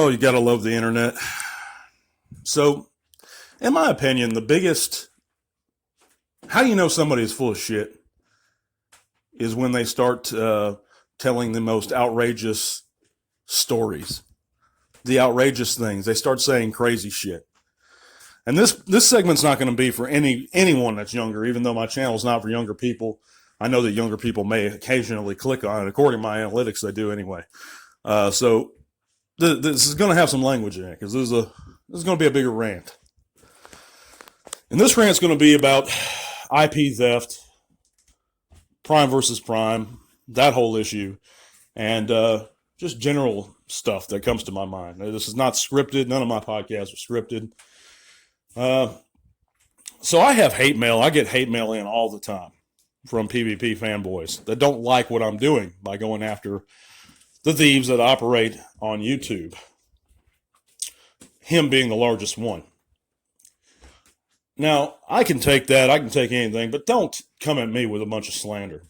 Oh, you gotta love the internet. So, in my opinion, how you know somebody is full of shit is when they start telling the most outrageous stories, the outrageous things. They start saying crazy shit. And this segment's not going to be for anyone that's younger, even though my channel is not for younger people. I know that younger people may occasionally click on it. According to my analytics, they do anyway. So this is going to have some language in it because this is going to be a bigger rant. And this rant's going to be about IP theft, prime versus prime, that whole issue, and just general stuff that comes to my mind. This is not scripted. None of my podcasts are scripted. So I have hate mail. I get hate mail in all the time from PvP fanboys that don't like what I'm doing by going after the thieves that operate on YouTube. Him being the largest one. Now, I can take that. I can take anything, but don't come at me with a bunch of slander.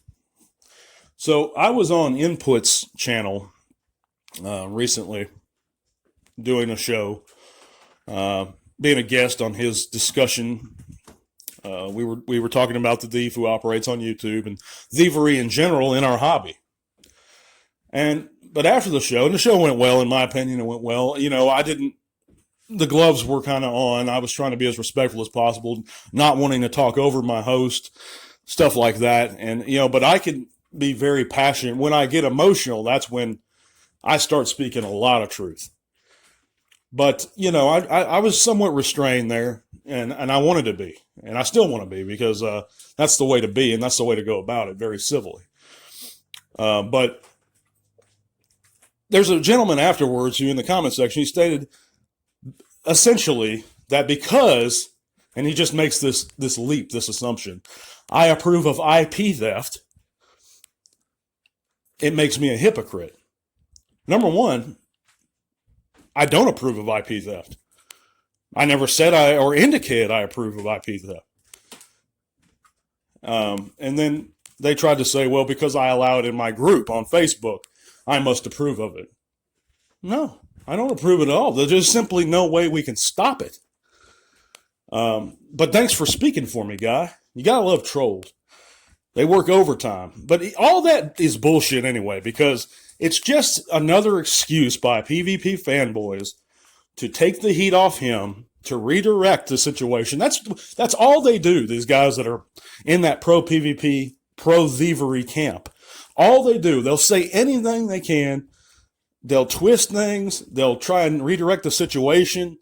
So I was on Input's channel recently doing a show, being a guest on his discussion. We were talking about the thief who operates on YouTube and thievery in general in our hobby. But after the show, and the show went well, in my opinion, it went well. The gloves were kind of on. I was trying to be as respectful as possible, not wanting to talk over my host, stuff like that. And, but I can be very passionate. When I get emotional, that's when I start speaking a lot of truth. But, I was somewhat restrained there, and I wanted to be, and I still want to be, because that's the way to be, and that's the way to go about it, very civilly. But there's a gentleman afterwards who, in the comment section, he stated essentially that because, and he just makes this leap, this assumption, I approve of IP theft, it makes me a hypocrite. Number one, I don't approve of IP theft. I never said or indicated I approve of IP theft. And then they tried to say, well, because I allow it in my group on Facebook, I must approve of it. No, I don't approve it at all. There's just simply no way we can stop it. But thanks for speaking for me, guy. You gotta love trolls. They work overtime. But all that is bullshit anyway, because it's just another excuse by PvP fanboys to take the heat off him, to redirect the situation. That's all they do, these guys that are in that pro PvP, pro thievery camp. All they do, they'll say anything they can. They'll twist things. They'll try and redirect the situation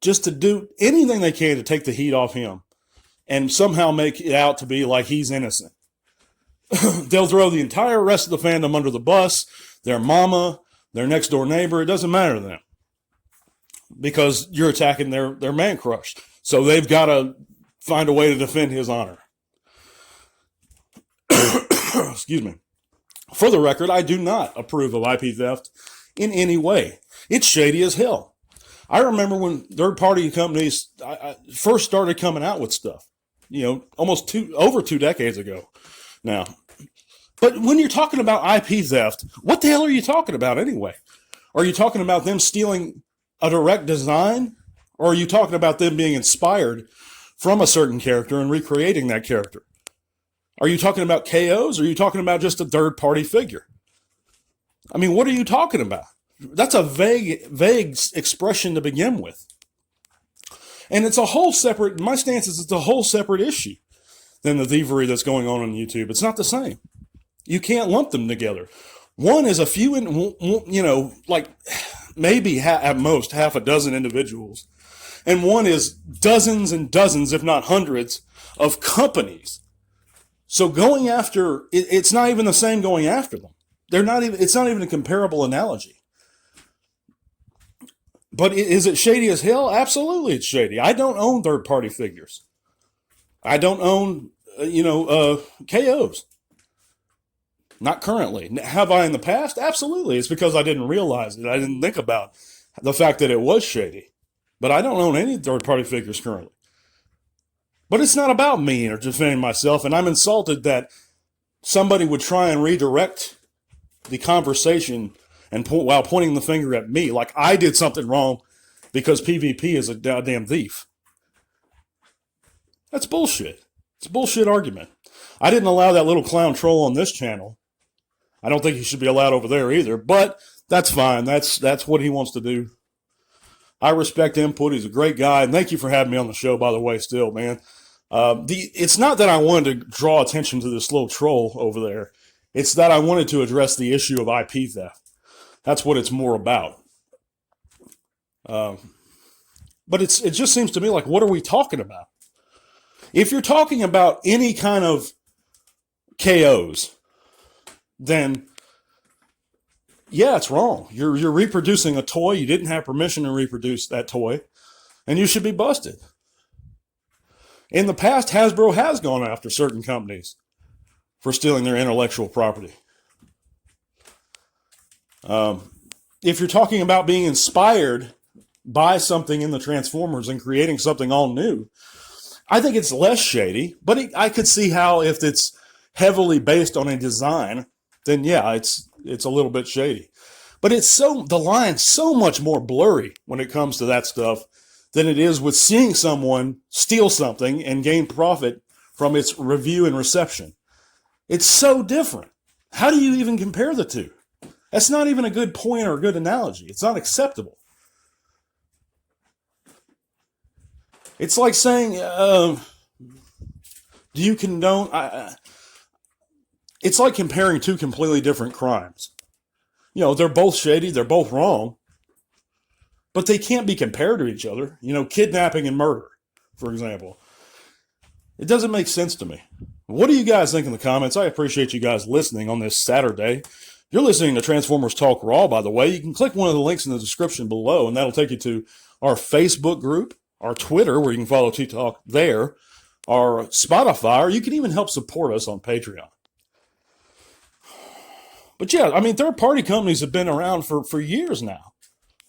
just to do anything they can to take the heat off him and somehow make it out to be like he's innocent. They'll throw the entire rest of the fandom under the bus, their mama, their next door neighbor. It doesn't matter to them because you're attacking their man crush. So they've got to find a way to defend his honor. Excuse me. For the record, I do not approve of IP theft in any way. It's shady as hell. I remember when third-party companies first started coming out with stuff, almost over 2 decades ago now. But when you're talking about IP theft, what the hell are you talking about anyway? Are you talking about them stealing a direct design? Or are you talking about them being inspired from a certain character and recreating that character? Are you talking about KOs, or are you talking about just a third-party figure? I mean, what are you talking about? That's a vague expression to begin with. And it's a whole separate, my stance is it's a whole separate issue than the thievery that's going on YouTube. It's not the same. You can't lump them together. One is a few, like maybe at most half a dozen individuals. And one is dozens and dozens, if not hundreds, of companies. So going after, it's not even the same going after them. It's not even a comparable analogy. But is it shady as hell? Absolutely it's shady. I don't own third-party figures. I don't own, KOs. Not currently. Have I in the past? Absolutely. It's because I didn't realize it. I didn't think about the fact that it was shady. But I don't own any third-party figures currently. But it's not about me or defending myself, and I'm insulted that somebody would try and redirect the conversation and while pointing the finger at me like I did something wrong because PvP is a goddamn thief. That's bullshit. It's a bullshit argument. I didn't allow that little clown troll on this channel. I don't think he should be allowed over there either, but that's fine. That's what he wants to do. I respect input. He's a great guy, and thank you for having me on the show, by the way, still, man. It's not that I wanted to draw attention to this little troll over there. It's that I wanted to address the issue of IP theft. That's what it's more about. But it just seems to me like, what are we talking about? If you're talking about any kind of KOs, then yeah, it's wrong. You're reproducing a toy. You didn't have permission to reproduce that toy, and you should be busted. In the past, Hasbro has gone after certain companies for stealing their intellectual property. If you're talking about being inspired by something in the Transformers and creating something all new, I think it's less shady, but I could see how if it's heavily based on a design, then yeah, it's a little bit shady. But the line's so much more blurry when it comes to that stuff than it is with seeing someone steal something and gain profit from its review and reception. It's so different. How do you even compare the two? That's not even a good point or a good analogy. It's not acceptable. It's like saying, do you condone... it's like comparing two completely different crimes. You know, they're both shady, they're both wrong, but they can't be compared to each other. You know, kidnapping and murder, for example. It doesn't make sense to me. What do you guys think in the comments? I appreciate you guys listening on this Saturday. You're listening to Transformers Talk Raw, by the way. You can click one of the links in the description below, and that'll take you to our Facebook group, our Twitter, where you can follow T-Talk there, our Spotify, or you can even help support us on Patreon. But yeah, I mean, third-party companies have been around for years now.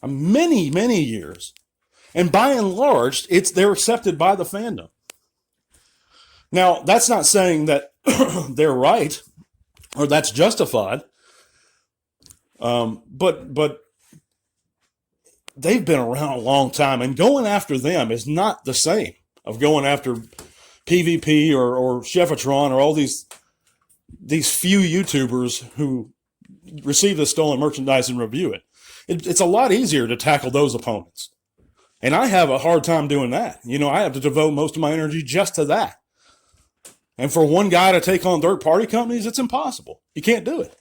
Many, many years. And by and large, they're accepted by the fandom. Now, that's not saying that they're right or that's justified. But they've been around a long time, and going after them is not the same of going after PvP or Chefitron or all these few YouTubers who receive the stolen merchandise and review it. It's a lot easier to tackle those opponents. And I have a hard time doing that. You know, I have to devote most of my energy just to that. And for one guy to take on third-party companies, it's impossible. You can't do it.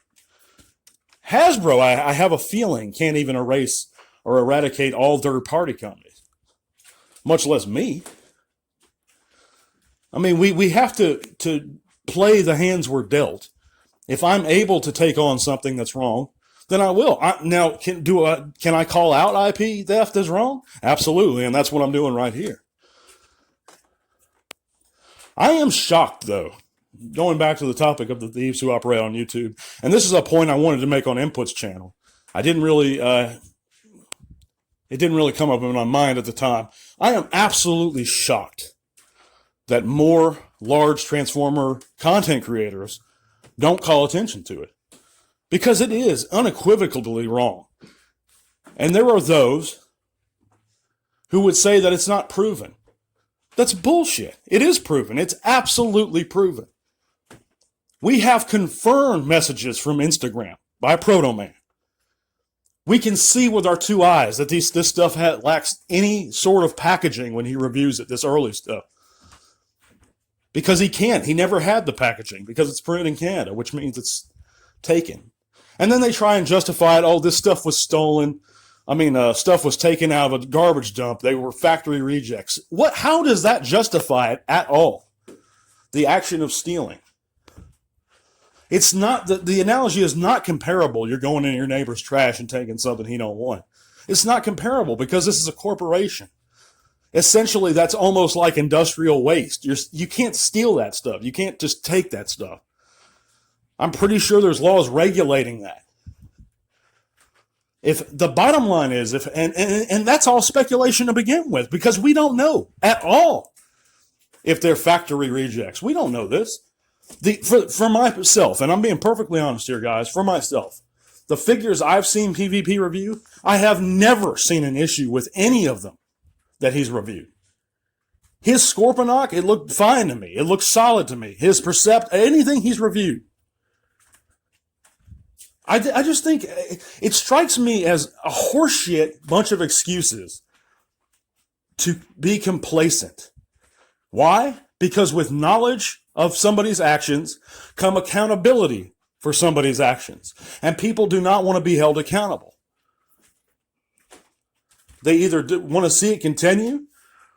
Hasbro, I have a feeling, can't even erase or eradicate all third-party companies, much less me. I mean, we have to play the hands we're dealt. If I'm able to take on something that's wrong, then I will. Now, can I call out IP theft as wrong? Absolutely, and that's what I'm doing right here. I am shocked, though, going back to the topic of the thieves who operate on YouTube, and this is a point I wanted to make on Input's channel. It didn't really come up in my mind at the time. I am absolutely shocked that more large Transformer content creators don't call attention to it, because it is unequivocally wrong. And there are those who would say that it's not proven. That's bullshit. It is proven. It's absolutely proven. We have confirmed messages from Instagram by Proto Man. We can see with our two eyes that this stuff lacks any sort of packaging when he reviews it, this early stuff. Because he can't. He never had the packaging because it's printed in Canada, which means it's taken. And then they try and justify it. Oh, this stuff was stolen. I mean, stuff was taken out of a garbage dump. They were factory rejects. How does that justify it at all? The action of stealing. It's not, the analogy is not comparable. You're going in your neighbor's trash and taking something he don't want. It's not comparable because this is a corporation. Essentially, that's almost like industrial waste. You can't steal that stuff. You can't just take that stuff. I'm pretty sure there's laws regulating that. If the bottom line is, and that's all speculation to begin with, because we don't know at all if they're factory rejects. We don't know this. For myself, and I'm being perfectly honest here, guys, for myself, the figures I've seen PvP review, I have never seen an issue with any of them that he's reviewed. His Scorponok, it looked fine to me. It looked solid to me. His Percept, anything he's reviewed. I just think it strikes me as a horseshit bunch of excuses to be complacent. Why? Because with knowledge of somebody's actions come accountability for somebody's actions. And people do not want to be held accountable. They either want to see it continue,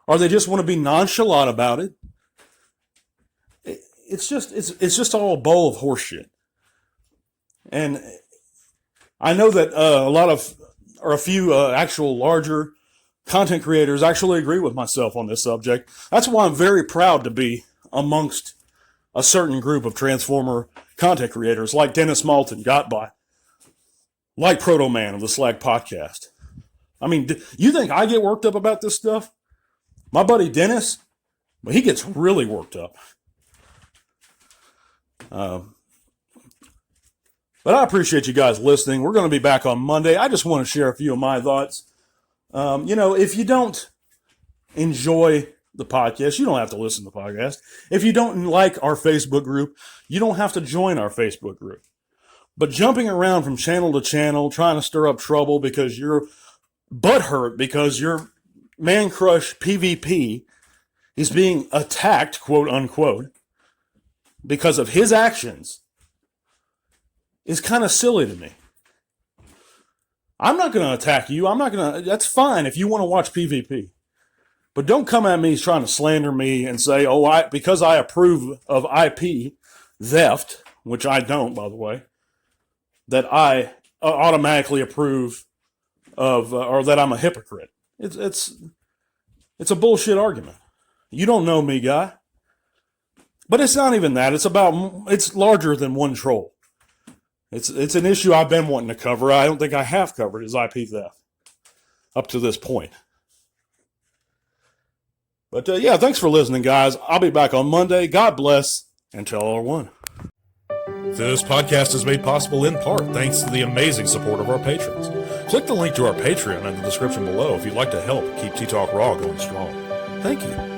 or they just want to be nonchalant about it. It's just all a bowl of horseshit. And I know that a few actual larger content creators actually agree with myself on this subject. That's why I'm very proud to be amongst a certain group of Transformer content creators like Dennis Malton, Gotbot, like Proto Man of the Slag Podcast. I mean, you think I get worked up about this stuff? My buddy Dennis, he gets really worked up. But I appreciate you guys listening. We're going to be back on Monday. I just want to share a few of my thoughts. If you don't enjoy the podcast, you don't have to listen to the podcast. If you don't like our Facebook group, you don't have to join our Facebook group. But jumping around from channel to channel, trying to stir up trouble because you're butthurt because your man crush PvP is being attacked, quote unquote, because of his actions, is kind of silly to me. I'm not going to attack you. That's fine if you want to watch PvP. But don't come at me trying to slander me and say, because I approve of IP theft, which I don't, by the way, that I automatically approve of, or that I'm a hypocrite. It's a bullshit argument. You don't know me, guy. But it's not even that. It's larger than one troll. It's an issue I've been wanting to cover. I don't think I have covered is IP theft up to this point. But thanks for listening, guys. I'll be back on Monday. God bless, and tell all one. This podcast is made possible in part thanks to the amazing support of our patrons. Click the link to our Patreon in the description below if you'd like to help keep T-Talk Raw going strong. Thank you.